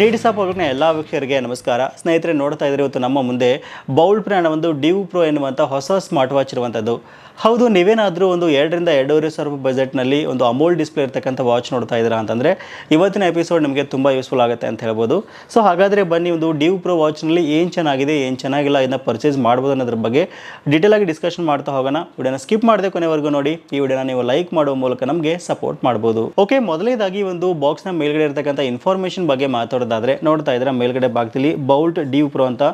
ನೀಡಿಸಾ ಪಬ್ಲಿಕ್ನ ಎಲ್ಲ ವೀಕ್ಷಕರಿಗೆ ನಮಸ್ಕಾರ. ಸ್ನೇಹಿತರೆ, ನೋಡ್ತಾ ಇದ್ರೆ ಇವತ್ತು ನಮ್ಮ ಮುಂದೆ ಬೌಲ್ಟ್ ಬ್ರ್ಯಾಂಡ್ ಒಂದು ಡ್ಯೂ ಪ್ರೋ ಎನ್ನುವಂಥ ಹೊಸ ಸ್ಮಾರ್ಟ್ ವಾಚ್ ಇರುವಂಥದ್ದು. ಹೌದು, ನೀವೇನಾದರೂ ಒಂದು 2ರಿಂದ 2.5 ರೂಪಾಯಿ ಬಜೆಟ್ನಲ್ಲಿ ಒಂದು ಅಮೋಲ್ ಡಿಸ್ಪ್ಲೇ ಇರ್ತಕ್ಕಂಥ ವಾಚ್ ನೋಡ್ತಾ ಇದ್ದೀರಾ ಅಂತಂದರೆ ಇವತ್ತಿನ ಎಪಿಸೋಡ್ ನಿಮಗೆ ತುಂಬ ಯೂಸ್ಫುಲ್ ಆಗುತ್ತೆ ಅಂತ ಹೇಳ್ಬೋದು. ಸೊ ಹಾಗಾದರೆ ಬನ್ನಿ, ಒಂದು ಡ್ಯೂ ಪ್ರೋ ವಾಚ್ನಲ್ಲಿ ಏನು ಚೆನ್ನಾಗಿದೆ, ಏನು ಚೆನ್ನಾಗಿಲ್ಲ, ಇದನ್ನ ಪರ್ಚೇಸ್ ಮಾಡ್ಬೋದು ಅನ್ನೋದ್ರ ಬಗ್ಗೆ ಡೀಟೇಲಾಗಿ ಡಿಸ್ಕಷನ್ ಮಾಡ್ತಾ ಹೋಗೋಣ. ವಿಡಿಯೋನ ಸ್ಕಿಪ್ ಮಾಡದೆ ಕೊನೆವರೆಗೂ ನೋಡಿ. ಈ ವಿಡಿಯೋನ ನೀವು ಲೈಕ್ ಮಾಡುವ ಮೂಲಕ ನಮಗೆ ಸಪೋರ್ಟ್ ಮಾಡ್ಬೋದು. ಓಕೆ, ಮೊದಲನೇದಾಗಿ ಒಂದು ಬಾಕ್ಸ್ನ ಮೇಲ್ಗಡೆ ಇರತಕ್ಕಂಥ ಇನ್ಫಾರ್ಮೇಷನ್ ಬಗ್ಗೆ ಮಾತಾಡೋದಾದರೆ ನೋಡ್ತಾ ಇದ್ರೆ ಮೇಲ್ಗಡೆ ಭಾಗದಲ್ಲಿ ಬೌಲ್ಟ್ ಡ್ಯೂ ಪ್ರೋ ಅಂತ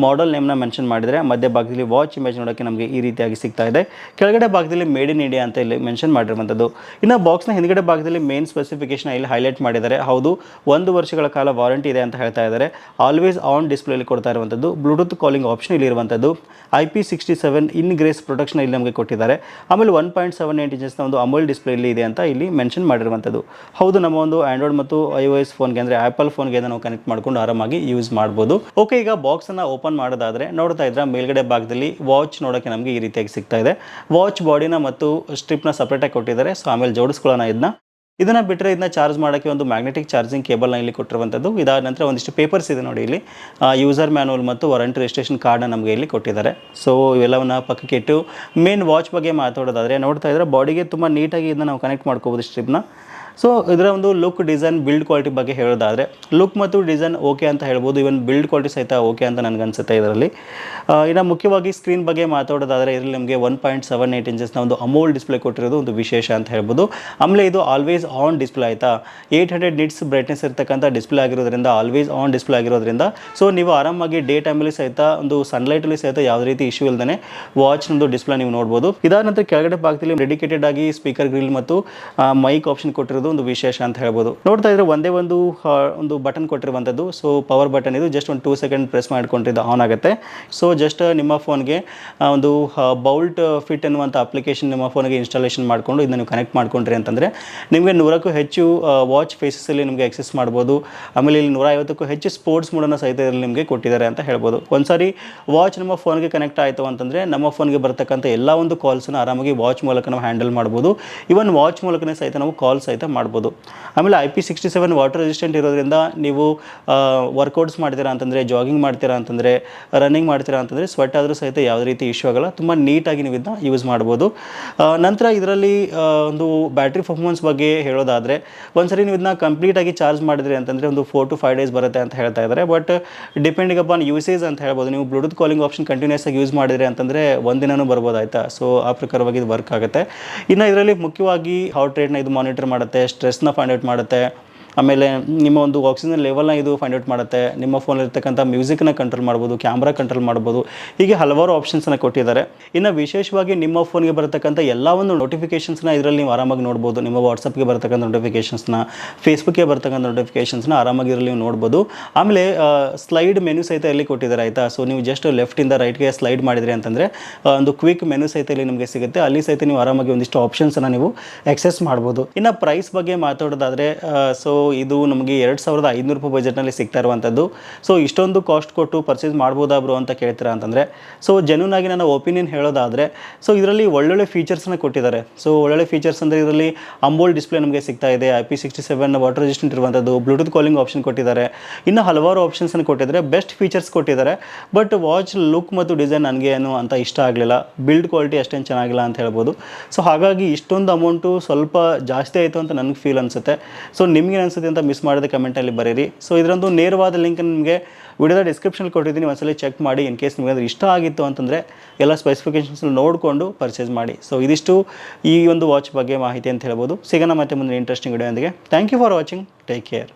ಮಾಡೆಲ್ ನೇಮ್ನ ಮೆನ್ಷನ್ ಮಾಡಿದರೆ, ಮಧ್ಯ ಭಾಗದಲ್ಲಿ ವಾಚ್ ಇಮೇಜ್ ನೋಡೋಕ್ಕೆ ನಮಗೆ ಈ ರೀತಿಯಾಗಿ ಸಿಗ್ತಾ ಇದೆ. ಕೆಳಗಡೆ ಭಾಗದಲ್ಲಿ ಮೇಡ್ ಇನ್ ಇಂಡಿಯಾ ಅಂತ ಇಲ್ಲಿ ಮೆನ್ಷನ್ ಮಾಡಿರುವಂಥದ್ದು. ಇನ್ನು ಬಾಕ್ಸ್ನ ಹಿಂದ್ಗಡೆ ಭಾಗದಲ್ಲಿ ಮೇನ್ ಸ್ಪೆಸಿಫಿಕೇಶನ್ ಇಲ್ಲಿ ಹೈಲೈಟ್ ಮಾಡಿದ್ದಾರೆ. ಹೌದು, 1 ವರ್ಷಗಳ ಕಾಲ ವಾರಂಟಿ ಇದೆ ಅಂತ ಹೇಳ್ತಾ ಇದ್ದಾರೆ. ಆಲ್ವೇಸ್ ಆನ್ ಡಿಸ್ಪ್ಲೇಲಿ ಕೊಡ್ತಾ ಇರುವಂಥದ್ದು. ಬ್ಲೂಟೂತ್ ಕಾಲಿಂಗ್ ಆಪ್ಷನ್ ಇಲ್ಲಿ ಇರುವಂಥದ್ದು. IP67 ಇನ್ ಗ್ರೇಸ್ ಪ್ರೊಟೆಕ್ಷನ್ ಇಲ್ಲಿ ನಮಗೆ ಕೊಟ್ಟಿದ್ದಾರೆ. ಆಮೇಲೆ 1.78 ಇಂಚಸ್ನ ಒಂದು ಅಮೋಲ್ ಡಿಸ್ಪ್ಲೇ ಇಲ್ಲಿ ಇದೆ ಅಂತ ಇಲ್ಲಿ ಮೆನ್ಷನ್ ಮಾಡಿರುವಂಥದ್ದು. ಹೌದು, ನಮ್ಮ ಒಂದು ಆಂಡ್ರಾಯ್ಡ್ ಮತ್ತು iOS ಫೋನ್ಗೆ ಅಂದರೆ ಆ್ಯಪಲ್ ಫೋನ್ಗೆ ನಾವು ಕನೆಕ್ಟ್ ಮಾಡ್ಕೊಂಡು ಆರಾಮಾಗಿ ಯೂಸ್ ಮಾಡ್ಬೋದು. ಓಕೆ, ಈಗ ಬಾಕ್ಸನ್ನು ಓಪನ್ ಮಾಡೋದಾದರೆ ನೋಡ್ತಾ ಇದ್ರೆ ಮೇಲ್ಗಡೆ ಭಾಗದಲ್ಲಿ ವಾಚ್ ನೋಡೋಕ್ಕೆ ನಮಗೆ ಈ ರೀತಿಯಾಗಿ ಸಿಗ್ತಾ ಇದೆ. ವಾಚ್ ಬಾಡಿನ ಮತ್ತು ಸ್ಟ್ರಿಪ್ನ ಸಪ್ರೇಟಾಗಿ ಕೊಟ್ಟಿದ್ದಾರೆ. ಸೊ ಆಮೇಲೆ ಜೋಡಿಸ್ಕೊಳ್ಳೋಣ ಇದನ್ನ ಬಿಟ್ಟರೆ ಇದನ್ನ ಚಾರ್ಜ್ ಮಾಡೋಕ್ಕೆ ಒಂದು ಮ್ಯಾಗ್ನೆಟಿಕ್ ಚಾರ್ಜಿಂಗ್ ಕೇಬಲ್ನ ಇಲ್ಲಿ ಕೊಟ್ಟಿರುವಂಥದ್ದು. ಇದಾದ ನಂತರ ಒಂದಿಷ್ಟು ಪೇಪರ್ಸ್ ಇದೆ ನೋಡಿ, ಇಲ್ಲಿ ಯೂಸರ್ ಮ್ಯಾನುವಲ್ ಮತ್ತು ವಾರಂಟಿ ರಿಜಿಸ್ಟ್ರೇಷನ್ ಕಾರ್ಡ್ನ ನಮಗೆ ಇಲ್ಲಿ ಕೊಟ್ಟಿದ್ದಾರೆ. ಸೊ ಇವೆಲ್ಲವನ್ನ ಪಕ್ಕಕ್ಕೆ ಇಟ್ಟು ಮೇನ್ ವಾಚ್ ಬಗ್ಗೆ ಮಾತಾಡೋದಾದರೆ ನೋಡ್ತಾ ಇದ್ರೆ ಬಾಡಿಗೆ ತುಂಬ ನೀಟಾಗಿ ಇದನ್ನ ನಾವು ಕನೆಕ್ಟ್ ಮಾಡ್ಕೋಬೋದು ಸ್ಟ್ರಿಪ್ನ. ಸೊ ಇದರ ಒಂದು ಲುಕ್, ಡಿಸೈನ್, ಬಿಲ್ಡ್ ಕ್ವಾಲಿಟಿ ಬಗ್ಗೆ ಹೇಳೋದಾದರೆ ಲುಕ್ ಮತ್ತು ಡಿಸೈನ್ ಓಕೆ ಅಂತ ಹೇಳ್ಬೋದು. ಇವನ್ ಬಿಲ್ಡ್ ಕ್ವಾಲಿಟಿ ಸಹಿತ ಓಕೆ ಅಂತ ನನಗನ್ಸುತ್ತೆ ಇದರಲ್ಲಿ. ಇನ್ನು ಮುಖ್ಯವಾಗಿ ಸ್ಕ್ರೀನ್ ಬಗ್ಗೆ ಮಾತಾಡೋದಾದರೆ ಇದರಲ್ಲಿ ನಮಗೆ 1.78 ಇಂಚಸ್ನ ಒಂದು ಅಮೋಲ್ ಡಿಸ್ಪ್ಲೇ ಕೊಟ್ಟಿರೋದು ಒಂದು ವಿಶೇಷ ಅಂತ ಹೇಳ್ಬೋದು. ಆಮೇಲೆ ಇದು ಆಲ್ವೇಸ್ ಆನ್ ಡಿಸ್ಪ್ಲೇ ಆಯಿತಾ. 800 ನಿಟ್ಸ್ ಬ್ರೈಟ್ನೆಸ್ ಇರ್ತಕ್ಕಂಥ ಡಿಸ್ಪ್ಲೇ ಆಗಿರೋದ್ರಿಂದ, ಆಲ್ವೇಸ್ ಆನ್ ಡಿಸ್ಪ್ಲೇ ಆಗಿರೋದ್ರಿಂದ ಸೊ ನೀವು ಆರಾಮಾಗಿ ಡೇ ಟೈಮಲ್ಲಿ ಸಹಿತ ಒಂದು ಸನ್ಲೈಟಲ್ಲಿ ಸಹಿತ ಯಾವುದೇ ರೀತಿ ಇಶ್ಯೂ ಇಲ್ಲದೇ ವಾಚ್ನೊಂದು ಡಿಸ್ಪ್ಲೇ ನೀವು ನೋಡ್ಬೋದು. ಇದಾದ ನಂತರ ಕೆಳಗಡೆ ಭಾಗದಲ್ಲಿ ಡೆಡಿಕೇಟೆಡ್ ಆಗಿ ಸ್ಪೀಕರ್ ಗ್ರಿಲ್ ಮತ್ತು ಮೈಕ್ ಆಪ್ಷನ್ ಕೊಟ್ಟಿರೋದು ಒಂದು ವಿಶೇಷ ಅಂತ ಹೇಳ್ಬೋದು. ನೋಡ್ತಾ ಇದ್ರೆ ಒಂದೇ ಒಂದು ಬಟನ್ ಕೊಟ್ಟಿರುವಂಥದ್ದು. ಸೊ ಪವರ್ ಬಟನ್ ಇದು. ಜಸ್ಟ್ ಒಂದು 2 ಸೆಕೆಂಡ್ ಪ್ರೆಸ್ ಮಾಡ್ಕೊಂಡಿದ್ದು ಆನ್ ಆಗುತ್ತೆ. ಸೊ ಜಸ್ಟ್ ನಿಮ್ಮ ಫೋನ್ಗೆ ಒಂದು ಬೌಲ್ಟ್ ಫಿಟ್ ಎನ್ನುವಂಥ ಅಪ್ಲಿಕೇಶನ್ ನಿಮ್ಮ ಫೋನ್ಗೆ ಇನ್ಸ್ಟಾಲೇಷನ್ ಮಾಡಿಕೊಂಡು ಇದನ್ನು ನೀವು ಕನೆಕ್ಟ್ ಮಾಡ್ಕೊಂಡ್ರಿ ಅಂತಂದರೆ ನಿಮಗೆ 100ಕ್ಕೂ ಹೆಚ್ಚು ವಾಚ್ ಫೇಸಸಲ್ಲಿ ನಿಮಗೆ ಆಕ್ಸೆಸ್ ಮಾಡ್ಬೋದು. ಆಮೇಲೆ ಇಲ್ಲಿ 150ಕ್ಕೂ ಹೆಚ್ಚು ಸ್ಪೋರ್ಟ್ಸ್ ಮೋಡನ್ನು ಸಹಿತ ಇದರಲ್ಲಿ ನಿಮಗೆ ಕೊಟ್ಟಿದ್ದಾರೆ ಅಂತ ಹೇಳ್ಬೋದು. ಒಂದ್ಸಾರಿ ವಾಚ್ ನಮ್ಮ ಫೋನ್ಗೆ ಕನೆಕ್ಟ್ ಆಯಿತು ಅಂತಂದರೆ ನಮ್ಮ ಫೋನ್ಗೆ ಬರ್ತಕ್ಕಂಥ ಎಲ್ಲ ಒಂದು ಕಾಲ್ಸನ್ನು ಆರಾಮಾಗಿ ವಾಚ್ ಮೂಲಕ ನಾವು ಹ್ಯಾಂಡಲ್ ಮಾಡ್ಬೋದು. ಇವನ್ ವಾಚ್ ಮೂಲಕನೇ ಸಹಿತ ನಾವು ಕಾಲ್ ಸಹಿತ ಮಾಡ್ಬೋದು. ಆಮೇಲೆ IP67 ವಾಟರ್ ರೆಸಿಸ್ಟೆಂಟ್ ಇರೋದ್ರಿಂದ ನೀವು ವರ್ಕೌಟ್ಸ್ ಮಾಡ್ತೀರಾ ಅಂತಂದರೆ, ಜಾಗಿಂಗ್ ಮಾಡ್ತೀರಾ ಅಂತಂದರೆ, ರನ್ನಿಂಗ್ ಮಾಡ್ತೀರಾ ಅಂತಂದರೆ ಸ್ವೆಟ್ ಆದರೂ ಸಹಿತ ಯಾವುದೇ ರೀತಿ ಇಶ್ಯೂ ಆಗಲ್ಲ. ತುಂಬ ನೀಟಾಗಿ ನೀವು ಇದನ್ನ ಯೂಸ್ ಮಾಡ್ಬೋದು. ನಂತರ ಇದರಲ್ಲಿ ಒಂದು ಬ್ಯಾಟ್ರಿ ಪರ್ಫಾರ್ಮೆನ್ಸ್ ಬಗ್ಗೆ ಹೇಳೋದಾದರೆ ಒಂದ್ಸರಿ ನೀವು ಇದನ್ನ ಕಂಪ್ಲೀಟಾಗಿ ಚಾರ್ಜ್ ಮಾಡಿದ್ರಿ ಅಂತಂದರೆ ಒಂದು 4 to 5 ಡೇಸ್ ಬರುತ್ತೆ ಅಂತ ಹೇಳ್ತಾ ಇದ್ದಾರೆ. ಬಟ್ ಡಿಪೆಂಡಿಂಗ್ ಅಪಾನ್ ಯೂಸೇಜ್ ಅಂತ ಹೇಳ್ಬೋದು. ನೀವು ಬ್ಲೂಟೂತ್ ಕಾಲಿಂಗ್ ಆಪ್ಷನ್ ಕಂಟಿನ್ಯೂಸ್ ಆಗಿ ಯೂಸ್ ಮಾಡಿದ್ರಿ ಅಂತಂದರೆ ಒಂದಿನೂ ಬರ್ಬೋದು ಆಯಿತಾ. ಸೊ ಆ ಪ್ರಕಾರವಾಗಿ ಇದು ವರ್ಕ್ ಆಗುತ್ತೆ. ಇನ್ನು ಇದರಲ್ಲಿ ಮುಖ್ಯವಾಗಿ ಹಾರ್ಟ್ ರೇಟ್ನ ಇದು ಮಾನಿಟರ್ ಮಾಡುತ್ತೆ, ಸ್ಟ್ರೆಸ್ನ ಫೈಂಡ್ ಔಟ್ ಮಾಡುತ್ತೆ, ಆಮೇಲೆ ನಿಮ್ಮ ಒಂದು ಆಕ್ಸಿಜನ್ ಲೆವೆಲ್ನ ಇದು ಫೈಂಡ್ ಔಟ್ ಮಾಡುತ್ತೆ, ನಿಮ್ಮ ಫೋನಲ್ಲಿರ್ತಕ್ಕಂಥ ಮ್ಯೂಸಿಕ್ನ ಕಂಟ್ರೋಲ್ ಮಾಡ್ಬೋದು, ಕ್ಯಾಮ್ರಾ ಕಂಟ್ರೋಲ್ ಮಾಡ್ಬೋದು. ಹೀಗೆ ಹಲವಾರು ಆಪ್ಷನ್ಸನ್ನು ಕೊಟ್ಟಿದ್ದಾರೆ. ಇನ್ನು ವಿಶೇಷವಾಗಿ ನಿಮ್ಮ ಫೋನ್ಗೆ ಬರತಕ್ಕಂಥ ಎಲ್ಲ ಒಂದು ನೋಟಿಫಿಕೇಷನ್ಸ್ನ ಇದರಲ್ಲಿ ನೀವು ಆರಾಮಾಗಿ ನೋಡ್ಬೋದು. ನಿಮ್ಮ ವಾಟ್ಸಪ್ಗೆ ಬರ್ತಕ್ಕಂಥ ನೋಟಿಫಿಕೇಷನ್ಸ್ನ, ಫೇಸ್ಬುಕ್ಗೆ ಬರ್ತಕ್ಕಂಥ ನೋಟಿಫಿಕೇಷನ್ಸ್ನ ಆರಾಮಾಗಿ ಇದರಲ್ಲಿ ನೀವು ನೋಡ್ಬೋದು. ಆಮೇಲೆ ಸ್ಲೈಡ್ ಮೆನು ಸಹಿತ ಇಲ್ಲಿ ಕೊಟ್ಟಿದ್ದಾರೆ ಆಯಿತಾ. ಸೊ ನೀವು ಜಸ್ಟ್ ಲೆಫ್ಟಿಂದ ರೈಟ್ಗೆ ಸ್ಲೈಡ್ ಮಾಡಿದ್ರಿ ಅಂತಂದರೆ ಒಂದು ಕ್ವಿಕ್ ಮೆನು ಸಹಿತ ಇಲ್ಲಿ ನಿಮಗೆ ಸಿಗುತ್ತೆ. ಅಲ್ಲಿ ಸಹಿತ ನೀವು ಆರಾಮಾಗಿ ಒಂದಿಷ್ಟು ಆಪ್ಷನ್ಸನ್ನು ನೀವು ಆಕ್ಸೆಸ್ ಮಾಡ್ಬೋದು. ಇನ್ನು ಪ್ರೈಸ್ ಬಗ್ಗೆ ಮಾತಾಡೋದಾದರೆ ಸೊ ಇದು ನಮಗೆ 2500 ರೂಪಾಯಿ ಬಜೆಟ್ನಲ್ಲಿ ಸಿಗ್ತಾ ಇರುವಂಥದ್ದು. ಸೊ ಇಷ್ಟೊಂದು ಕಾಸ್ಟ್ ಕೊಟ್ಟು ಪರ್ಚೇಸ್ ಮಾಡ್ಬೋದಾ ಬ್ರೋ ಅಂತ ಕೇಳ್ತೀರಾ ಅಂತಂದರೆ ಸೊ ಜೆನ್ಯೂನ್ ಆಗಿ ನನ್ನ ಒಪಿನಿಯನ್ ಹೇಳೋದಾದರೆ ಸೊ ಇದರಲ್ಲಿ ಒಳ್ಳೊಳ್ಳೆ ಫೀಚರ್ಸ್ನ ಕೊಟ್ಟಿದ್ದಾರೆ. ಸೊ ಒಳ್ಳೊಳ್ಳೆ ಫೀಚರ್ಸ್ ಅಂದರೆ ಇದರಲ್ಲಿ ಅಮೋಲ್ ಡಿಸ್ಪ್ಲೇ ನಮಗೆ ಸಿಗ್ತಾ ಇದೆ, IP67 ವಾಟರ್ ರೆಸಿಸ್ಟೆಂಟ್ ಇರುವಂಥದ್ದು, ಬ್ಲೂಟೂತ್ ಕಾಲಿಂಗ್ ಆಪ್ಷನ್ ಕೊಟ್ಟಿದ್ದಾರೆ, ಇನ್ನು ಹಲವಾರು ಆಪ್ಷನ್ಸನ್ನು ಕೊಟ್ಟಿದ್ದಾರೆ, ಬೆಸ್ಟ್ ಫೀಚರ್ಸ್ ಕೊಟ್ಟಿದ್ದಾರೆ. ಬಟ್ ವಾಚ್ ಲುಕ್ ಮತ್ತು ಡಿಸೈನ್ ನನಗೆ ಏನು ಅಂತ ಇಷ್ಟ ಆಗಲಿಲ್ಲ. ಬಿಲ್ಡ್ ಕ್ವಾಲಿಟಿ ಅಷ್ಟೇನು ಚೆನ್ನಾಗಿಲ್ಲ ಅಂತ ಹೇಳ್ಬೋದು. ಸೊ ಹಾಗಾಗಿ ಇಷ್ಟೊಂದು ಅಮೌಂಟು ಸ್ವಲ್ಪ ಜಾಸ್ತಿ ಆಯಿತು ಅಂತ ನನಗೆ ಫೀಲ್ ಅನಿಸುತ್ತೆ. ಸೊ ನಿಮಗೆ ಅನಿಸುತ್ತೆ ಅಂತ ಮಿಸ್ ಮಾಡಿದ ಕಮೆಂಟಲ್ಲಿ ಬರೀರಿ. ಸೊ ಇದರೊಂದು ನೇರವಾದ ಲಿಂಕ್ ನಿಮಗೆ ವಿಡಿಯೋದ ಡಿಸ್ಕ್ರಿಪ್ಷನ್ ಕೊಟ್ಟಿದ್ದೀನಿ. ಒಂದ್ಸಲ ಚೆಕ್ ಮಾಡಿ. ಇನ್ ಕೇಸ್ ನಿಮಗೆ ಇಷ್ಟ ಆಗಿತ್ತು ಅಂತಂದರೆ ಎಲ್ಲ ಸ್ಪೆಸಿಫಿಕೇಷನ್ಸ್ ನೋಡಿಕೊಂಡು ಪರ್ಚೇಸ್ ಮಾಡಿ. ಸೊ ಇದಿಷ್ಟು ಈ ಒಂದು ವಾಚ್ ಬಗ್ಗೆ ಮಾಹಿತಿ ಅಂತ ಹೇಳ್ಬೋದು. ಸಿಗೋಣ ಮತ್ತೆ ಮುಂದೆ ಇಂಟ್ರೆಸ್ಟಿಂಗ್ ವಿಡಿಯೋ ಒಂದಿಗೆ. Thank you for watching. Take care.